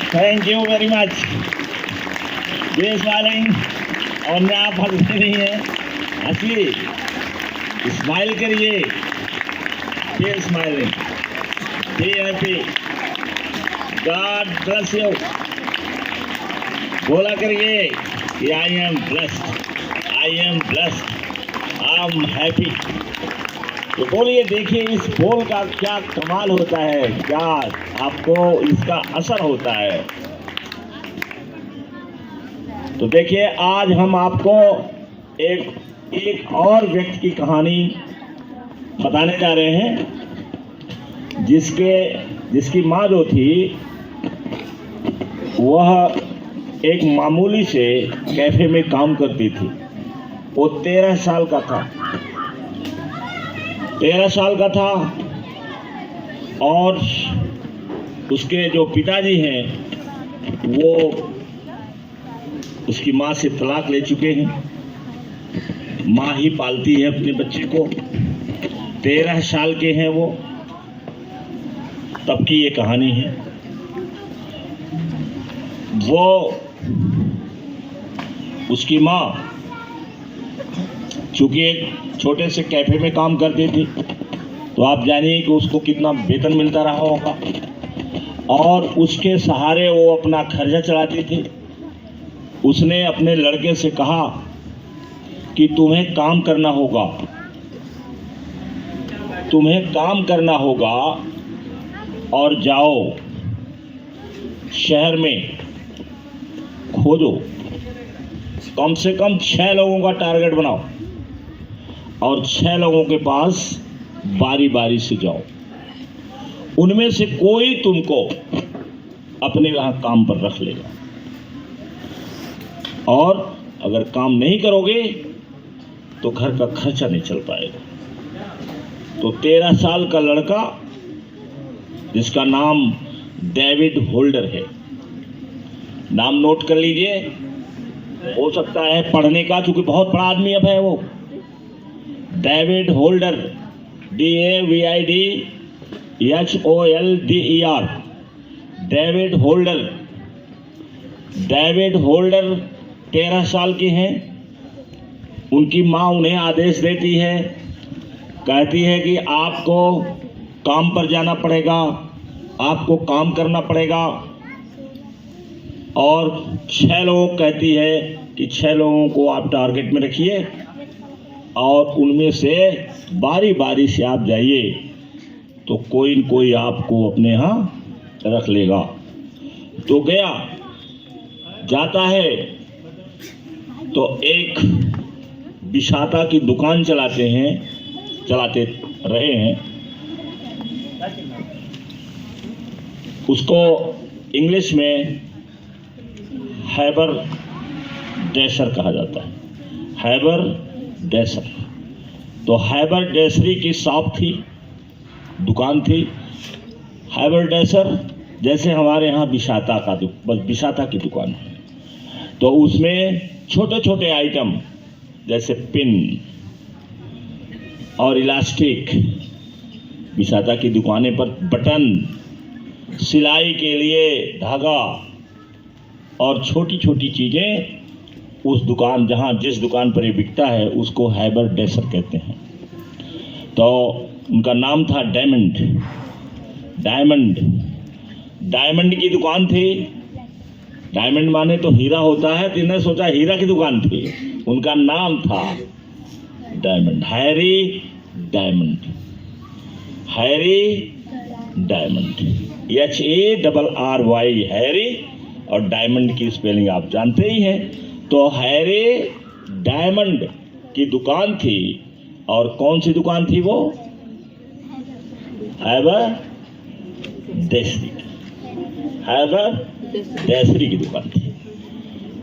Thank you very much. Be smiling, और आप हंसते नहीं हैं, हंसिए, स्माइल करिए, be smiling, be happy, God bless you. बोला करिए कि I am blessed, I am blessed, I am happy. तो बोलिए, देखिए इस बोल का क्या कमाल होता है, क्या आपको इसका असर होता है। तो देखिए, आज हम आपको एक और व्यक्ति की कहानी बताने जा रहे हैं, जिसकी माँ जो थी वह एक मामूली से कैफे में काम करती थी। वो 13 साल का था, 13 साल का था, और उसके जो पिताजी हैं वो उसकी माँ से तलाक ले चुके हैं। माँ ही पालती है अपने बच्चे को। 13 साल के हैं वो, तब की ये कहानी है। वो उसकी माँ चूंकि एक छोटे से कैफे में काम करती थी, तो आप जानिए कि उसको कितना वेतन मिलता रहा होगा, और उसके सहारे वो अपना खर्चा चलाती थी। उसने अपने लड़के से कहा कि तुम्हें काम करना होगा, तुम्हें काम करना होगा, और जाओ शहर में खोजो, कम से कम 6 लोगों का टारगेट बनाओ, और 6 लोगों के पास बारी बारी से जाओ। उनमें से कोई तुमको अपने यहाँ काम पर रख लेगा, और अगर काम नहीं करोगे तो घर का खर्चा नहीं चल पाएगा। तो 13 साल का लड़का, जिसका नाम डेविड होल्डर है, नाम नोट कर लीजिए, हो सकता है पढ़ने का, क्योंकि बहुत बड़ा आदमी अब है वो। David holder, DAVIDHOLDER, David holder. David holder 13 साल के हैं। उनकी माँ उन्हें आदेश देती है, कहती है कि आपको काम पर जाना पड़ेगा, आपको काम करना पड़ेगा, और 6 लोग कहती है कि 6 लोगों को आप टारगेट में रखिए, और उनमें से बारी बारी से आप जाइए, तो कोई न कोई आपको अपने यहाँ रख लेगा। तो गया, जाता है, तो एक विशाखा की दुकान चलाते रहे हैं। उसको इंग्लिश में हैबर डैशर कहा जाता है, हैबर डैशर। तो हैबर डैशरी की शॉप थी, दुकान थी। हैबर डैशर जैसे हमारे यहाँ विशाखा का बस विशाखा की दुकान है। तो उसमें छोटे छोटे आइटम जैसे पिन और इलास्टिक, विशाखा की दुकानें पर बटन, सिलाई के लिए धागा, और छोटी छोटी चीज़ें उस दुकान, जिस दुकान पर ये बिकता है, उसको हैबर डैशर कहते हैं। तो उनका नाम था डायमंड। डायमंड की दुकान थी। डायमंड माने तो हीरा होता है, तो इन्होंने सोचा हीरा की दुकान थी। उनका नाम था diamond, Harry diamond, Harry diamond, HARRY, Harry, और डायमंड की स्पेलिंग आप जानते ही हैं। तो हैरी डायमंड की दुकान थी, और कौन सी दुकान थी वो? हैबर डैशरी, हैबर डैशरी की दुकान थी।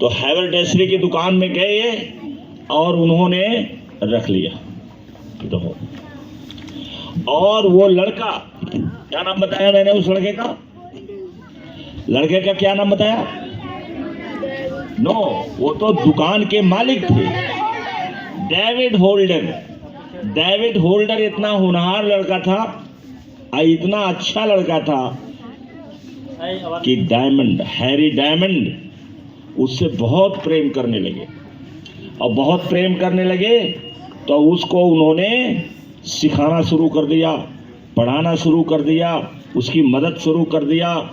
तो हैबर डैशरी की दुकान में गए और उन्होंने रख लिया। तो और वो लड़का, क्या नाम बताया मैंने उस लड़के का? लड़के का क्या नाम बताया? नो, वो तो दुकान के मालिक थे, डेविड होल्डर। डेविड होल्डर इतना होनहार लड़का था, इतना अच्छा लड़का था कि डायमंड, हैरी डायमंड उससे बहुत प्रेम करने लगे, और बहुत प्रेम करने लगे तो उसको उन्होंने सिखाना शुरू कर दिया, पढ़ाना शुरू कर दिया, उसकी मदद शुरू कर दिया,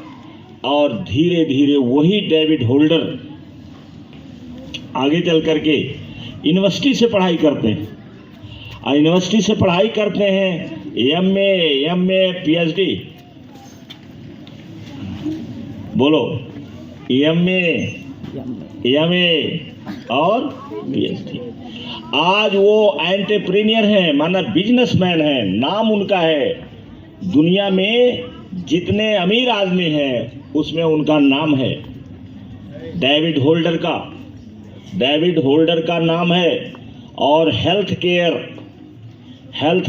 और धीरे धीरे वही डेविड होल्डर आगे चल करके यूनिवर्सिटी से पढ़ाई करते हैं, और यूनिवर्सिटी से पढ़ाई करते हैं एमए पीएचडी, बोलो एमए और पीएचडी। आज वो एंटरप्रेन्योर हैं, माना बिजनेसमैन हैं, नाम उनका है। दुनिया में जितने अमीर आदमी हैं उसमें उनका नाम है, डेविड होल्डर का नाम है। और हेल्थ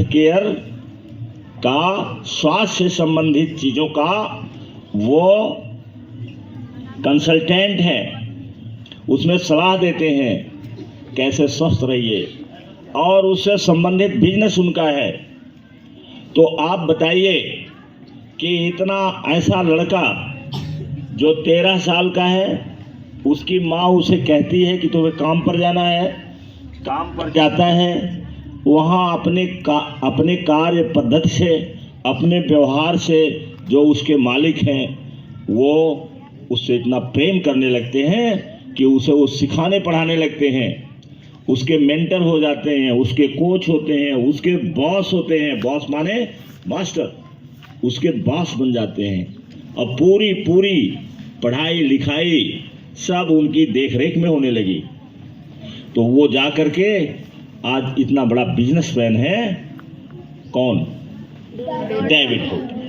केयर का, स्वास्थ्य से संबंधित चीज़ों का वो कंसल्टेंट है, उसमें सलाह देते हैं कैसे स्वस्थ रहिए, और उससे संबंधित बिजनेस उनका है। तो आप बताइए कि इतना ऐसा लड़का जो 13 साल का है, उसकी माँ उसे कहती है कि तुम्हें काम पर जाना है, काम पर जाता है, वहाँ अपने कार्य पद्धति से, अपने व्यवहार से जो उसके मालिक हैं वो उससे इतना प्रेम करने लगते हैं कि उसे वो सिखाने पढ़ाने लगते हैं, उसके मेंटर हो जाते हैं, उसके कोच होते हैं, उसके बॉस होते हैं, बॉस माने मास्टर, उसके बॉस बन जाते हैं, और पूरी पढ़ाई लिखाई सब उनकी देखरेख में होने लगी। तो वो जा करके आज इतना बड़ा बिजनेसमैन है। कौन? David holder.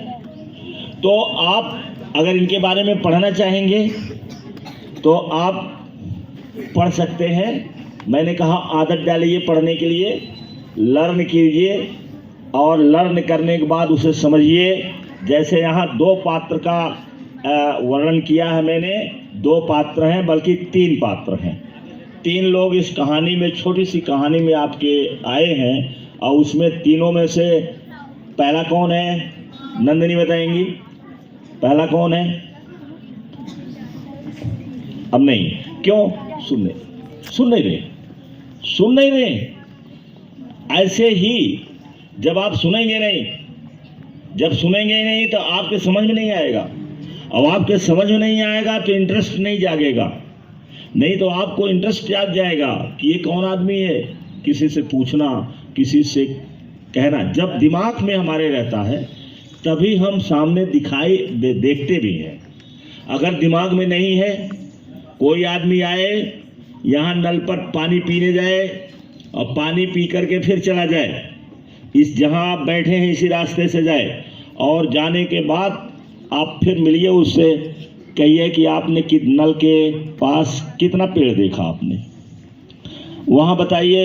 तो आप अगर इनके बारे में पढ़ना चाहेंगे तो आप पढ़ सकते हैं। मैंने कहा आदत डालिए पढ़ने के लिए, लर्न कीजिए, और लर्न करने के बाद उसे समझिए। जैसे यहाँ 2 पात्र का वर्णन किया है मैंने, 2 पात्र हैं, बल्कि 3 पात्र हैं। 3 लोग इस कहानी में, छोटी सी कहानी में आपके आए हैं, और उसमें तीनों में से पहला कौन है? नंदिनी बताएंगी पहला कौन है? अब नहीं, क्यों? सुन नहीं रहे। ऐसे ही जब आप सुनेंगे नहीं तो आपके समझ में नहीं आएगा, और आपके समझ में नहीं आएगा तो इंटरेस्ट नहीं जागेगा, नहीं तो आपको इंटरेस्ट जाग जाएगा कि ये कौन आदमी है, किसी से पूछना, किसी से कहना। जब दिमाग में हमारे रहता है तभी हम सामने देखते भी हैं। अगर दिमाग में नहीं है, कोई आदमी आए यहाँ नल पर पानी पीने जाए और पानी पी करके फिर चला जाए, इस जहाँ आप बैठे हैं इसी रास्ते से जाए, और जाने के बाद आप फिर मिलिए उससे, कहिए कि आपने नल के पास कितना पेड़ देखा आपने, वहाँ बताइए